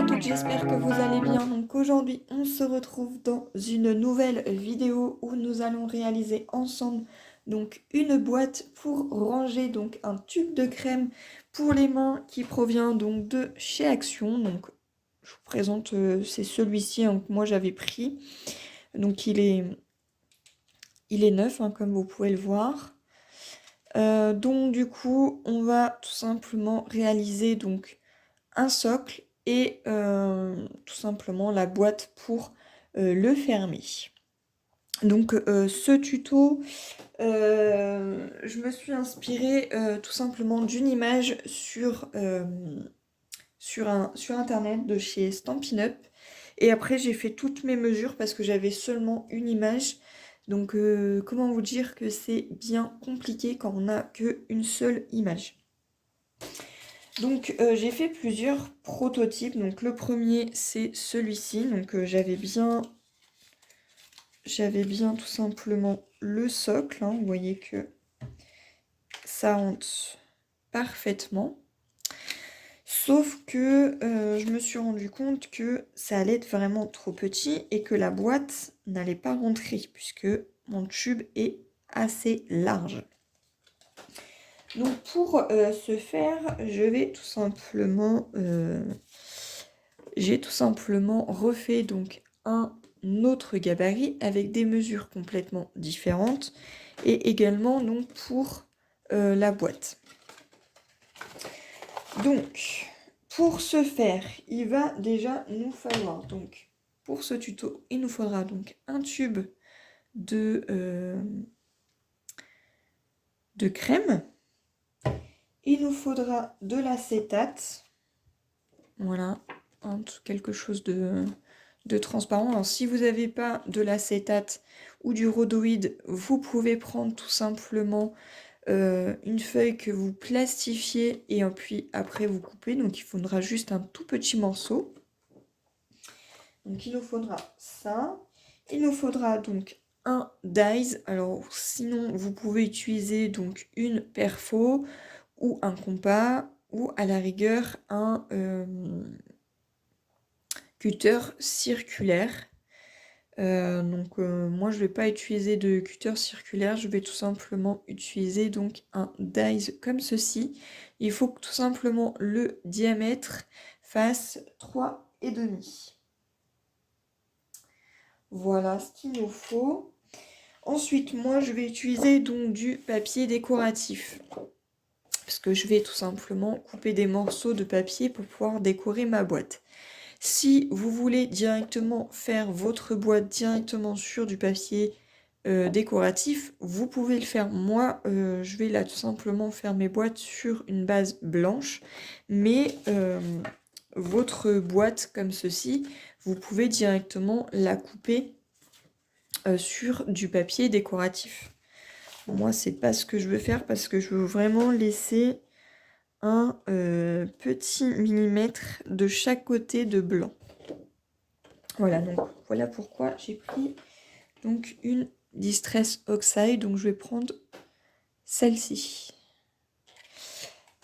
toutes, j'espère que vous allez bien. Donc aujourd'hui, on se retrouve dans une nouvelle vidéo où nous allons réaliser ensemble donc une boîte pour ranger donc un tube de crème pour les mains qui provient donc de chez Action. Donc je vous présente, c'est celui-ci hein, que moi j'avais pris. Donc il est neuf hein, comme vous pouvez le voir. Donc du coup, on va tout simplement réaliser donc un socle et tout simplement la boîte pour le fermer. Donc ce tuto, je me suis inspirée tout simplement d'une image sur internet de chez Stampin' Up. Et après j'ai fait toutes mes mesures parce que j'avais seulement une image. Donc comment vous dire que c'est bien compliqué quand on n'a qu'une seule image. Donc j'ai fait plusieurs prototypes. Donc le premier c'est celui-ci. Donc j'avais bien tout simplement le socle. Hein. Vous voyez que ça rentre parfaitement. Sauf que je me suis rendu compte que ça allait être vraiment trop petit et que la boîte n'allait pas rentrer puisque mon tube est assez large. Donc pour ce faire, j'ai tout simplement refait donc un autre gabarit avec des mesures complètement différentes et également donc pour la boîte. Donc pour ce faire, il va déjà nous falloir donc pour ce tuto, il nous faudra donc un tube de crème. Il nous faudra de l'acétate, voilà, quelque chose de transparent. Alors si vous n'avez pas de l'acétate ou du rhodoïde, vous pouvez prendre tout simplement une feuille que vous plastifiez et puis après vous coupez. Donc il faudra juste un tout petit morceau. Donc il nous faudra ça. Il nous faudra donc un dies. Alors sinon vous pouvez utiliser donc une perfo ou un compas, ou à la rigueur un cutter circulaire. Moi je vais pas utiliser de cutter circulaire, je vais tout simplement utiliser donc un dies comme ceci. Il faut que tout simplement le diamètre fasse 3,5. Voilà ce qu'il nous faut. Ensuite, moi je vais utiliser donc du papier décoratif. Parce que je vais tout simplement couper des morceaux de papier pour pouvoir décorer ma boîte. Si vous voulez directement faire votre boîte directement sur du papier décoratif, vous pouvez le faire. Moi, je vais là tout simplement faire mes boîtes sur une base blanche, mais votre boîte comme ceci, vous pouvez directement la couper sur du papier décoratif. Moi, c'est pas ce que je veux faire parce que je veux vraiment laisser un petit millimètre de chaque côté de blanc. Voilà, donc voilà pourquoi j'ai pris donc une Distress Oxide. Donc je vais prendre celle-ci.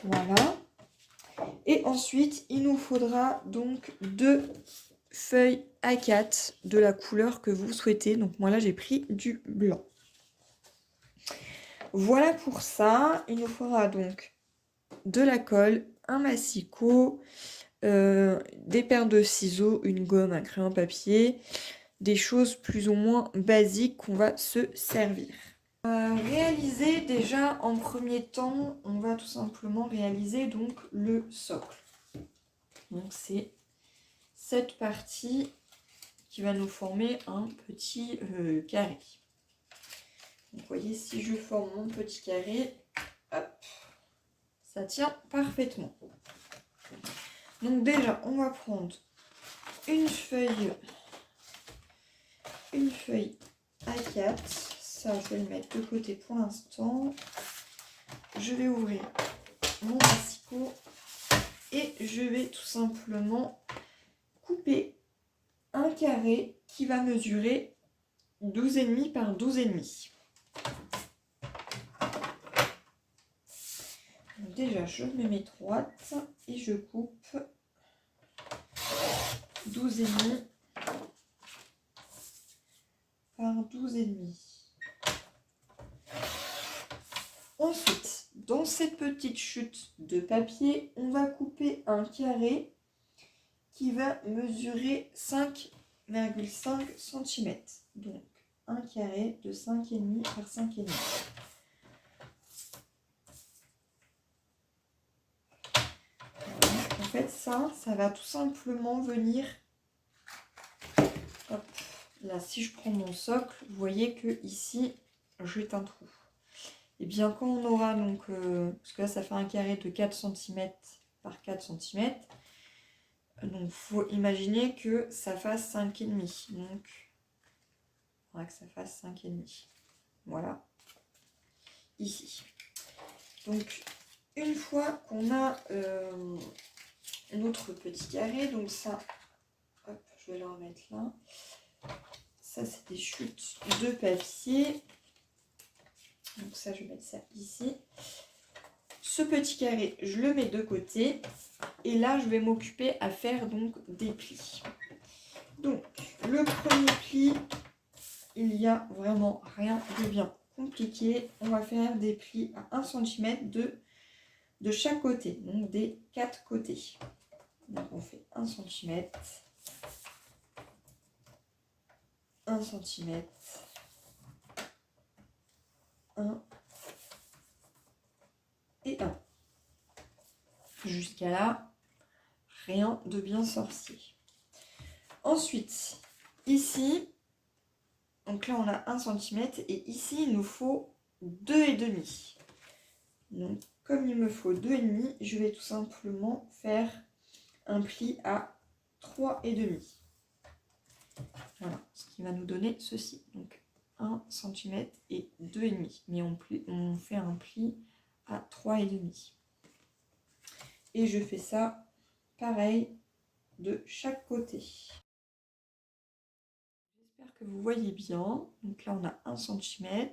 Voilà. Et ensuite, il nous faudra donc 2 feuilles A4 de la couleur que vous souhaitez. Donc moi là, j'ai pris du blanc. Voilà pour ça. Il nous faudra donc de la colle, un massicot, des paires de ciseaux, une gomme, un crayon papier, des choses plus ou moins basiques qu'on va se servir. Réaliser déjà en premier temps, on va tout simplement réaliser donc le socle. Donc c'est cette partie qui va nous former un petit carré. Donc, vous voyez, si je forme mon petit carré, hop, ça tient parfaitement. Donc déjà, on va prendre une feuille A4. Ça, je vais le mettre de côté pour l'instant. Je vais ouvrir mon massicot et je vais tout simplement couper un carré qui va mesurer 12,5 par 12,5. Déjà, je me mets droite et je coupe 12,5 par 12,5. Ensuite, dans cette petite chute de papier, on va couper un carré qui va mesurer 5,5 cm. Donc, un carré de 5,5 par 5,5. Voilà. En fait, ça va tout simplement venir... Hop, là, si je prends mon socle, vous voyez que ici, j'ai un trou. Et bien, quand on aura donc... parce que là, ça fait un carré de 4 cm par 4 cm. Donc, il faut imaginer que ça fasse 5,5. Donc, il faudra que ça fasse 5,5. Voilà. Ici. Donc, une fois qu'on a notre petit carré, donc ça, hop, je vais le remettre là. Ça, c'est des chutes de papier. Donc ça, je vais mettre ça ici. Ce petit carré, je le mets de côté. Et là, je vais m'occuper à faire donc des plis. Donc, le premier pli, il n'y a vraiment rien de bien compliqué. On va faire des plis à 1 cm de chaque côté, donc des 4 côtés. Donc, on fait 1 cm, 1 cm, 1 et 1. Jusqu'à là, rien de bien sorcier. Ensuite, ici, donc là on a 1 cm et ici il nous faut 2,5. Donc comme il me faut 2,5, je vais tout simplement faire un pli à 3,5. Voilà, ce qui va nous donner ceci. Donc 1 cm et 2,5. Mais on fait un pli à 3,5. Et je fais ça pareil de chaque côté. J'espère que vous voyez bien. Donc là, on a 1 cm,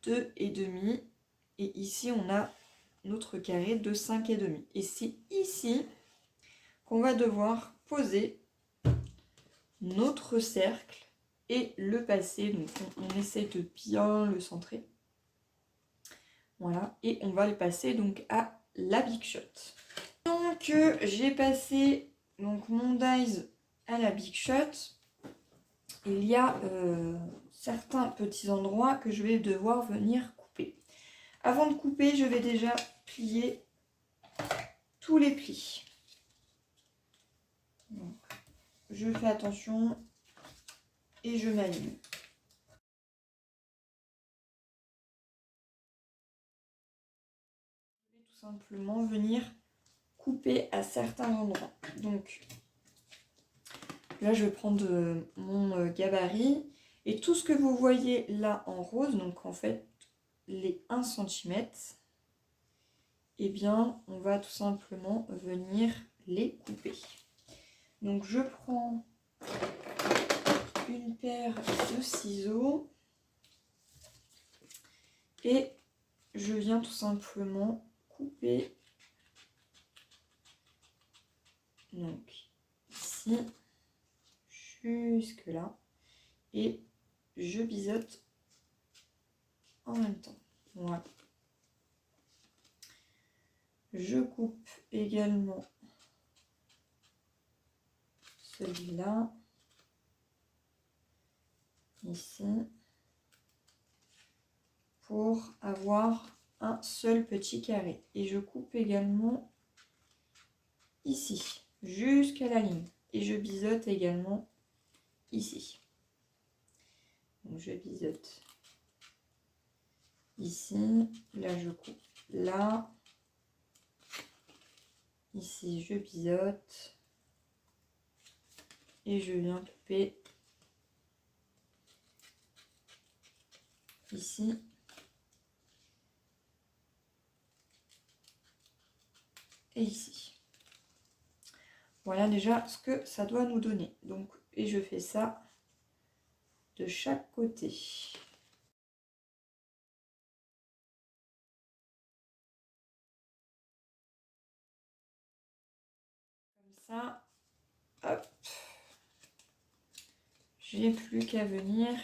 2,5. Et ici, on a notre carré de 5,5. Et c'est ici qu'on va devoir poser notre cercle et le passer. Donc on essaie de bien le centrer. Voilà. Et on va le passer donc à la Big Shot. Donc j'ai passé donc, mon dies à la Big Shot. Il y a certains petits endroits que je vais devoir venir couper. Avant de couper, je vais déjà plier tous les plis. Donc, je fais attention et je m'aligne. Je vais tout simplement venir couper à certains endroits. Donc là, je vais prendre mon gabarit et tout ce que vous voyez là en rose, donc en fait les 1 cm, eh bien, on va tout simplement venir les couper. Donc, je prends une paire de ciseaux et je viens tout simplement couper. Donc, ici, jusque là. Et je biseaute en même temps. Voilà. Je coupe également celui-là, ici, pour avoir un seul petit carré. Et je coupe également ici, jusqu'à la ligne. Et je biseaute également ici. Donc je biseaute ici, là je coupe là. Ici, je biseaute et je viens couper ici et ici. Voilà déjà ce que ça doit nous donner. Donc, et je fais ça de chaque côté. Comme ça. hop, j'ai plus qu'à venir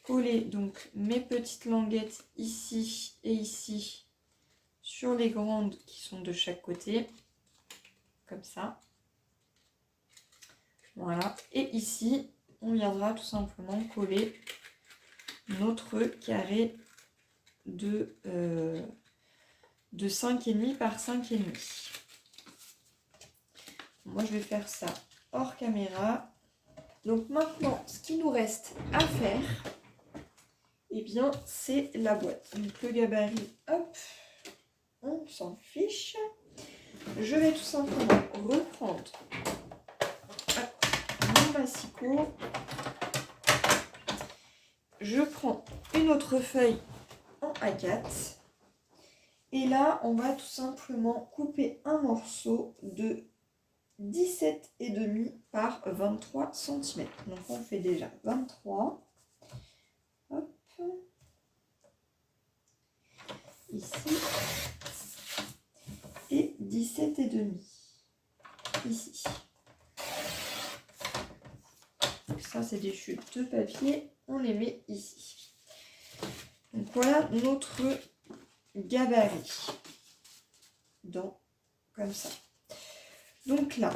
coller donc mes petites languettes ici et ici sur les grandes qui sont de chaque côté, comme ça. Voilà, et ici, on viendra tout simplement coller notre carré de 5,5 par 5,5. Moi, je vais faire ça hors caméra. Donc maintenant, ce qui nous reste à faire, eh bien, c'est la boîte. Donc le gabarit, hop, on s'en fiche. Je vais tout simplement reprendre mon massicot. Je prends une autre feuille en A4. Et là, on va tout simplement couper un morceau de 17,5 par 23 cm. Donc on fait déjà 23. Hop. Ici. Et 17,5 ici. Donc ça, c'est des chutes de papier. On les met ici. Donc voilà notre gabarit. Comme ça. Donc là,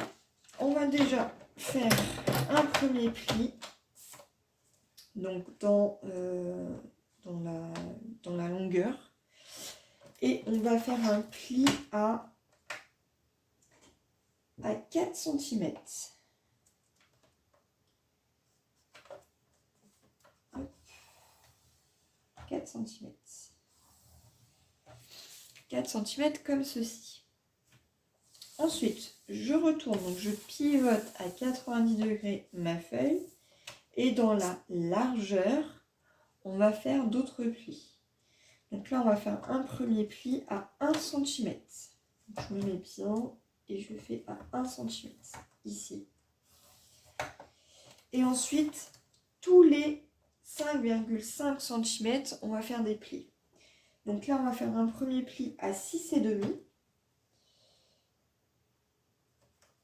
on va déjà faire un premier pli. Donc dans la longueur. Et on va faire un pli à 4 cm. 4 cm. 4 cm comme ceci. Ensuite, je retourne, donc je pivote à 90 degrés ma feuille. Et dans la largeur, on va faire d'autres plis. Donc là, on va faire un premier pli à 1 cm. Donc je me mets bien et je fais à 1 cm ici. Et ensuite, tous les 5,5 cm, on va faire des plis. Donc là, on va faire un premier pli à 6,5.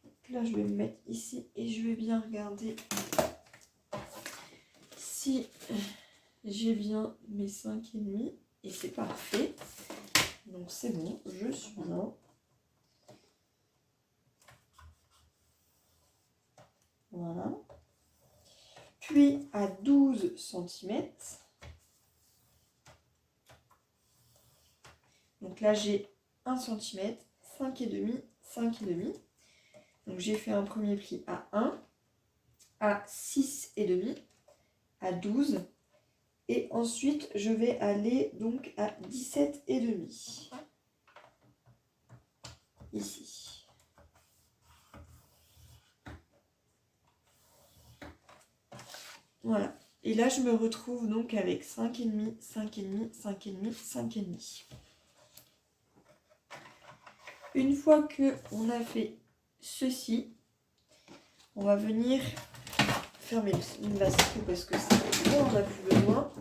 Donc là, je vais me mettre ici et je vais bien regarder si j'ai bien mes 5,5. Et c'est parfait. Donc c'est bon, je suis bien. Voilà. Puis à 12 cm. Donc là, j'ai 1 cm, 5,5, 5,5. Donc j'ai fait un premier pli à 1, à 6,5, à 12. Et ensuite, je vais aller donc à 17,5. Ici. Voilà. Et là, je me retrouve donc avec 5,5, 5,5, 5,5, 5,5. Une fois qu'on a fait ceci, on va venir fermer le massicot parce que c'est bon, on n'a plus besoin.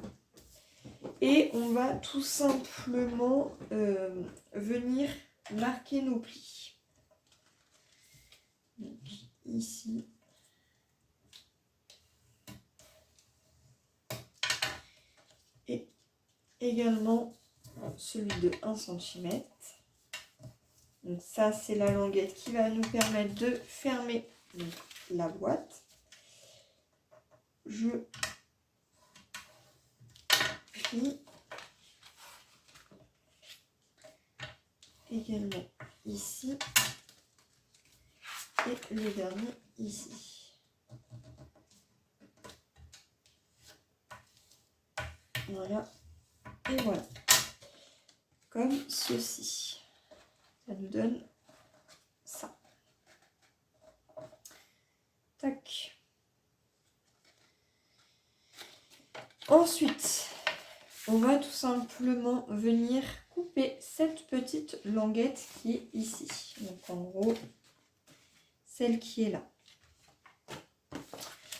Et on va tout simplement venir marquer nos plis. Donc, ici. Et également celui de 1 cm. Donc ça, c'est la languette qui va nous permettre de fermer la boîte. Je plie également ici et le dernier ici. Voilà, et voilà, comme ceci. Ça nous donne ça. Tac. Ensuite, on va tout simplement venir couper cette petite languette qui est ici. Donc en gros, celle qui est là.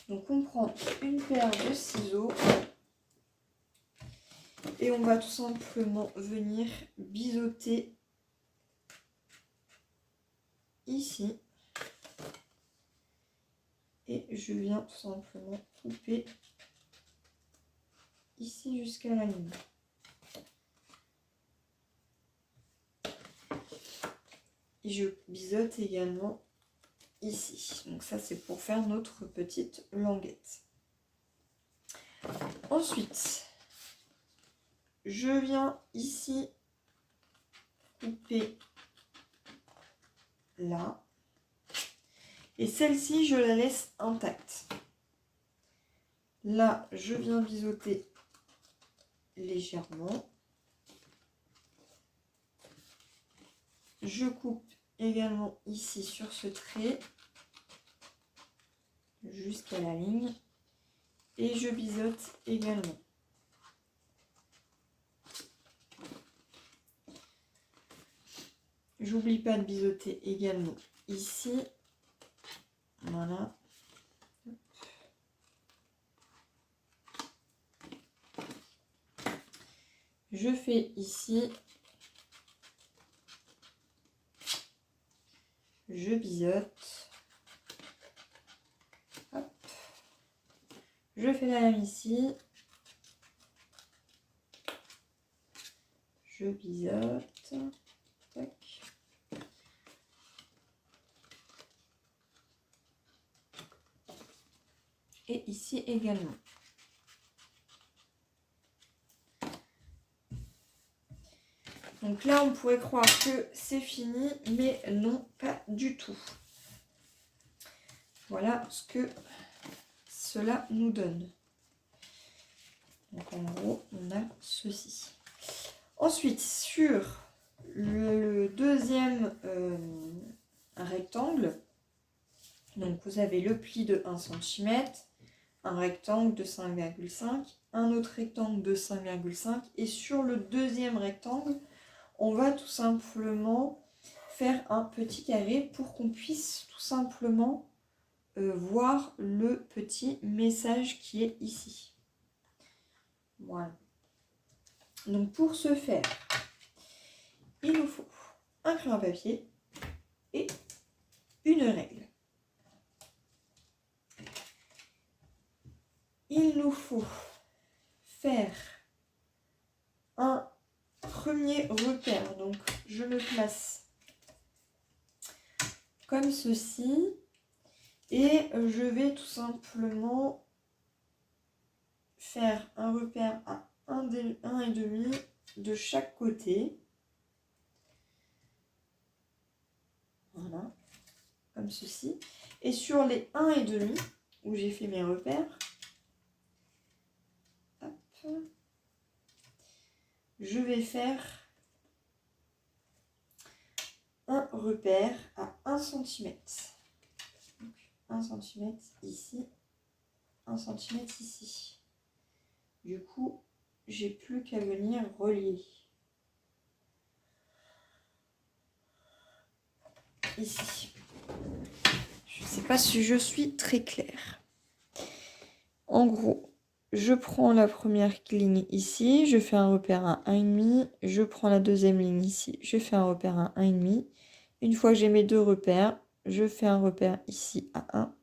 Donc on prend une paire de ciseaux et on va tout simplement venir biseauter ici. Et je viens tout simplement couper ici jusqu'à la ligne. Et je biseaute également ici. Donc ça, c'est pour faire notre petite languette. Ensuite, je viens ici couper là. Et celle-ci, je la laisse intacte. Là, je viens biseauter légèrement. Je coupe également ici sur ce trait jusqu'à la ligne. Et je biseaute également. J'oublie pas de biseauter également ici. Voilà. Je fais ici. Je biseaute. Hop. Je fais la même ici. Je biseaute. Tac. Et ici également. Donc là, on pourrait croire que c'est fini, mais non, pas du tout. Voilà ce que cela nous donne. Donc en gros, on a ceci. Ensuite, sur le deuxième rectangle, donc vous avez le pli de 1 cm, un rectangle de 5,5, un autre rectangle de 5,5 et sur le deuxième rectangle, on va tout simplement faire un petit carré pour qu'on puisse tout simplement voir le petit message qui est ici. Voilà. Donc pour ce faire, il nous faut un crayon à papier et une règle. Il nous faut faire un premier repère. Donc je me place comme ceci et je vais tout simplement faire un repère à 1,5 de chaque côté. Voilà, comme ceci. Et sur les 1,5 où j'ai fait mes repères, hop, je vais faire un repère à 1 cm. Donc 1 cm ici, 1 cm ici. Du coup, j'ai plus qu'à venir relier. Ici. Je ne sais pas si je suis très claire. En gros, je prends la première ligne ici, je fais un repère à 1,5, je prends la deuxième ligne ici, je fais un repère à 1,5. Une fois que j'ai mes deux repères, je fais un repère ici à 1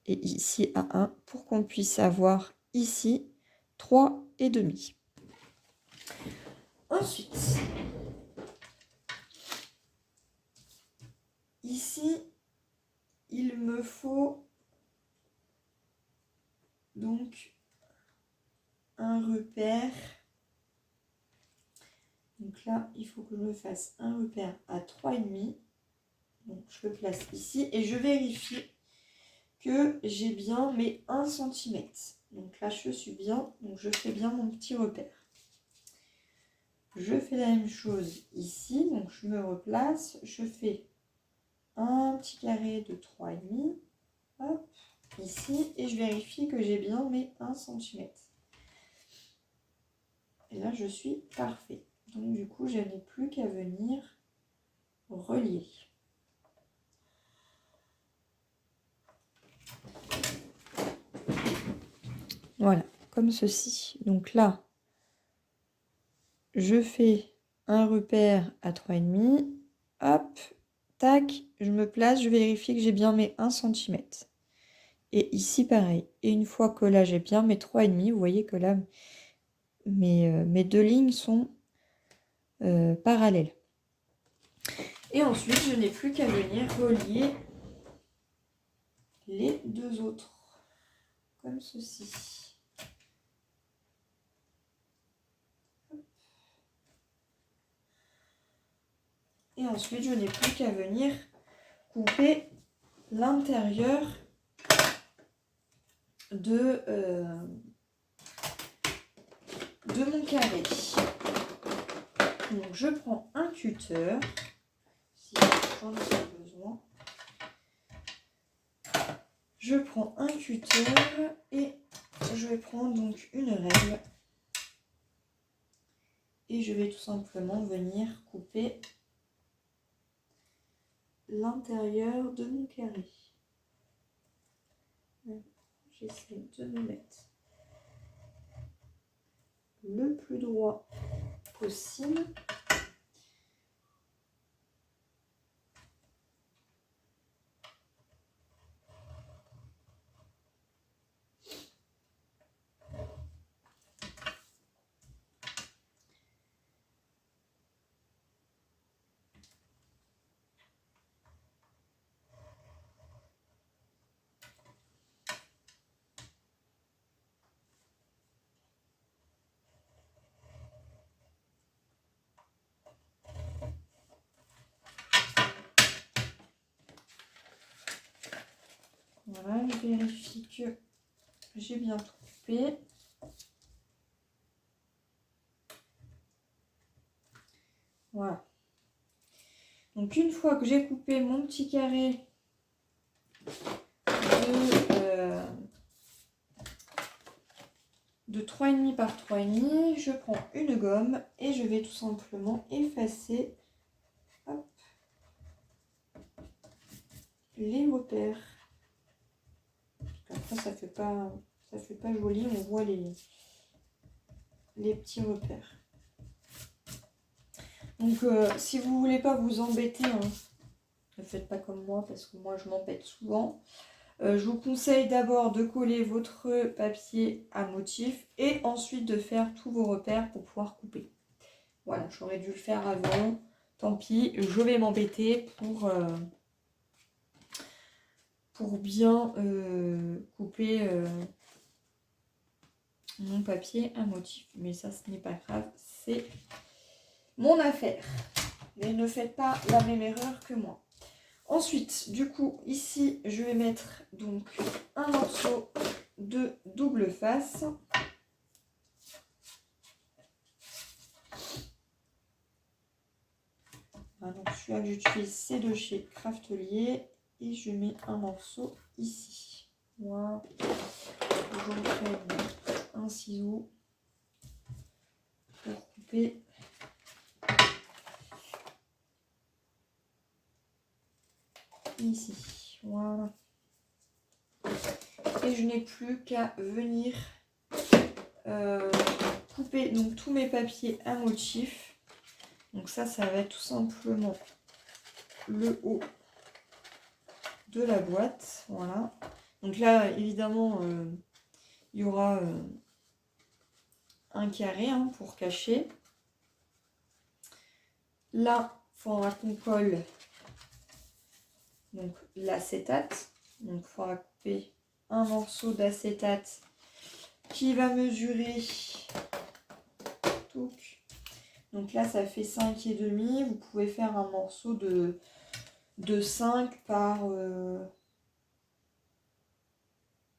et ici à 1 pour qu'on puisse avoir ici 3,5. Ensuite, ici, il me faut donc un repère. Donc là, il faut que je me fasse un repère à 3,5. Donc je le place ici et je vérifie que j'ai bien mes 1 cm. Donc là, je suis bien, donc je fais bien mon petit repère. Je fais la même chose ici, donc je me replace, je fais un petit carré de 3,5, hop, ici, et je vérifie que j'ai bien mes 1 cm. Et là, je suis parfait. Donc du coup, je n'ai plus qu'à venir relier. Voilà, comme ceci. Donc là, je fais un repère à 3,5. Hop, tac, je me place, je vérifie que j'ai bien mes 1 cm. Et ici, pareil. Et une fois que là, j'ai bien mes 3,5, vous voyez que là, mes deux lignes sont parallèles. Et ensuite, je n'ai plus qu'à venir relier les deux autres, comme ceci. Et ensuite, je n'ai plus qu'à venir couper l'intérieur de mon carré. Donc, je prends un cutter, si j'en ai besoin. Je prends un cutter et je vais prendre donc une règle. Et je vais tout simplement venir couper l'intérieur de mon carré. J'essaie de me mettre le plus droit possible. Voilà, je vérifie que j'ai bien tout coupé. Voilà. Donc une fois que j'ai coupé mon petit carré de 3,5 par 3,5, je prends une gomme et je vais tout simplement effacer les repères. Après ça fait pas joli, on voit les petits repères. Donc si vous voulez pas vous embêter, hein, ne faites pas comme moi parce que moi je m'embête souvent. Je vous conseille d'abord de coller votre papier à motif et ensuite de faire tous vos repères pour pouvoir couper. Voilà, j'aurais dû le faire avant. Tant pis, je vais m'embêter pour bien couper mon papier à motif. Mais ça, ce n'est pas grave, c'est mon affaire. Mais ne faites pas la même erreur que moi. Ensuite, du coup, ici, je vais mettre donc un morceau de double face. Voilà, donc celui-là que j'utilise, c'est de chez Craftelier. Et je mets un morceau ici. Voilà. J'entraîne un ciseau pour couper. Ici, voilà. Et je n'ai plus qu'à venir couper donc tous mes papiers à motif. Donc ça va être tout simplement le haut de la boîte. Voilà. Donc là, évidemment, il y aura un carré hein, pour cacher. Là, il faudra qu'on colle donc l'acétate. Donc il faudra couper un morceau d'acétate qui va mesurer. Donc là, ça fait 5,5. Vous pouvez faire un morceau de 5 par...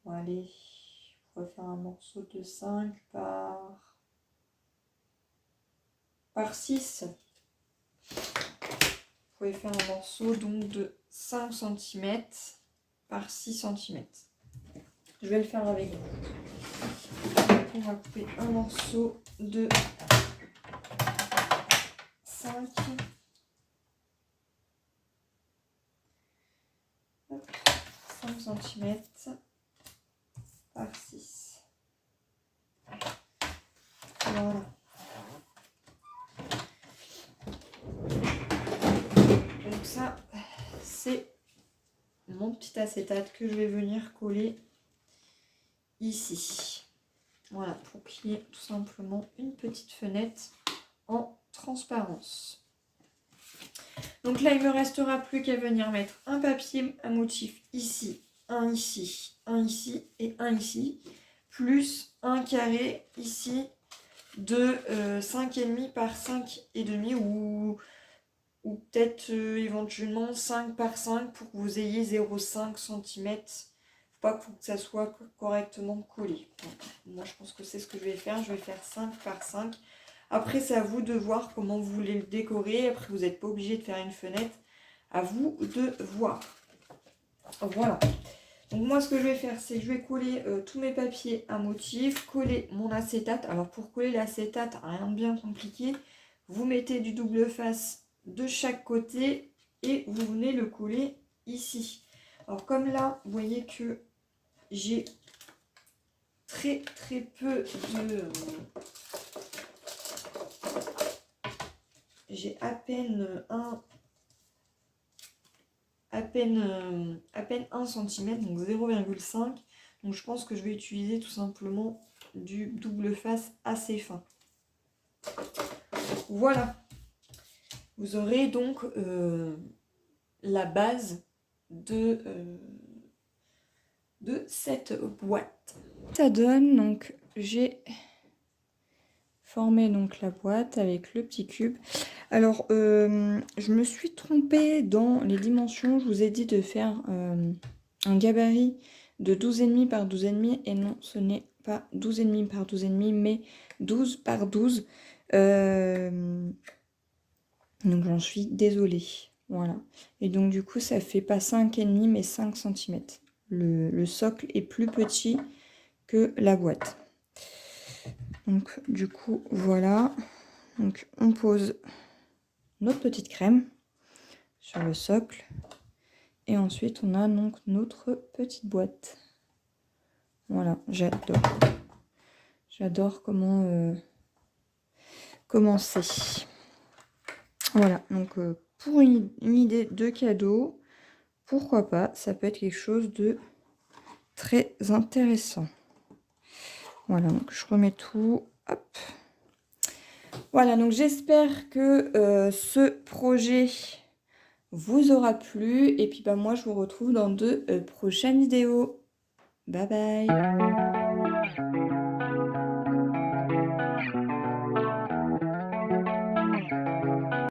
Bon, allez, je pourrais faire un morceau de 5 par 6. Vous pouvez faire un morceau donc de 5 cm par 6 cm. Je vais le faire avec vous. On va couper un morceau de 5 cm par 6. Voilà. Donc ça, c'est mon petit acétate que je vais venir coller ici. Voilà, pour qu'il y ait tout simplement une petite fenêtre en transparence. Donc là, il me restera plus qu'à venir mettre un papier à motif ici, un ici, un ici et un ici, plus un carré ici de 5,5 par 5,5 ou peut-être éventuellement 5 par 5 pour que vous ayez 0,5 cm. Pas pour que ça soit correctement collé. Donc, moi, je pense que c'est ce que je vais faire. Je vais faire 5 par 5. Après, c'est à vous de voir comment vous voulez le décorer. Après, vous n'êtes pas obligé de faire une fenêtre. À vous de voir. Voilà. Donc, moi, ce que je vais faire, c'est que je vais coller tous mes papiers à motif, coller mon acétate. Alors, pour coller l'acétate, rien de bien compliqué. Vous mettez du double face de chaque côté et vous venez le coller ici. Alors, comme là, vous voyez que j'ai très peu de... J'ai à peine 1 cm, donc 0,5. Donc je pense que je vais utiliser tout simplement du double face assez fin. Voilà. Vous aurez donc la base de cette boîte. Ça donne, donc j'ai formé donc la boîte avec le petit cube. Alors je me suis trompée dans les dimensions. Je vous ai dit de faire un gabarit de 12,5 par 12,5 et non, ce n'est pas 12,5 par 12,5 mais 12 par 12. Donc j'en suis désolée. Voilà. Et donc du coup ça fait pas 5,5 mais 5 cm. Le socle est plus petit que la boîte. Donc du coup voilà. Donc on pose notre petite crème sur le socle. Et ensuite on a donc notre petite boîte. Voilà, j'adore. J'adore comment c'est. Voilà, donc pour une idée de cadeau, pourquoi pas, ça peut être quelque chose de très intéressant. Voilà, donc je remets tout. Hop. Voilà, donc j'espère que ce projet vous aura plu. Et puis bah, moi, je vous retrouve dans de prochaines vidéos. Bye bye.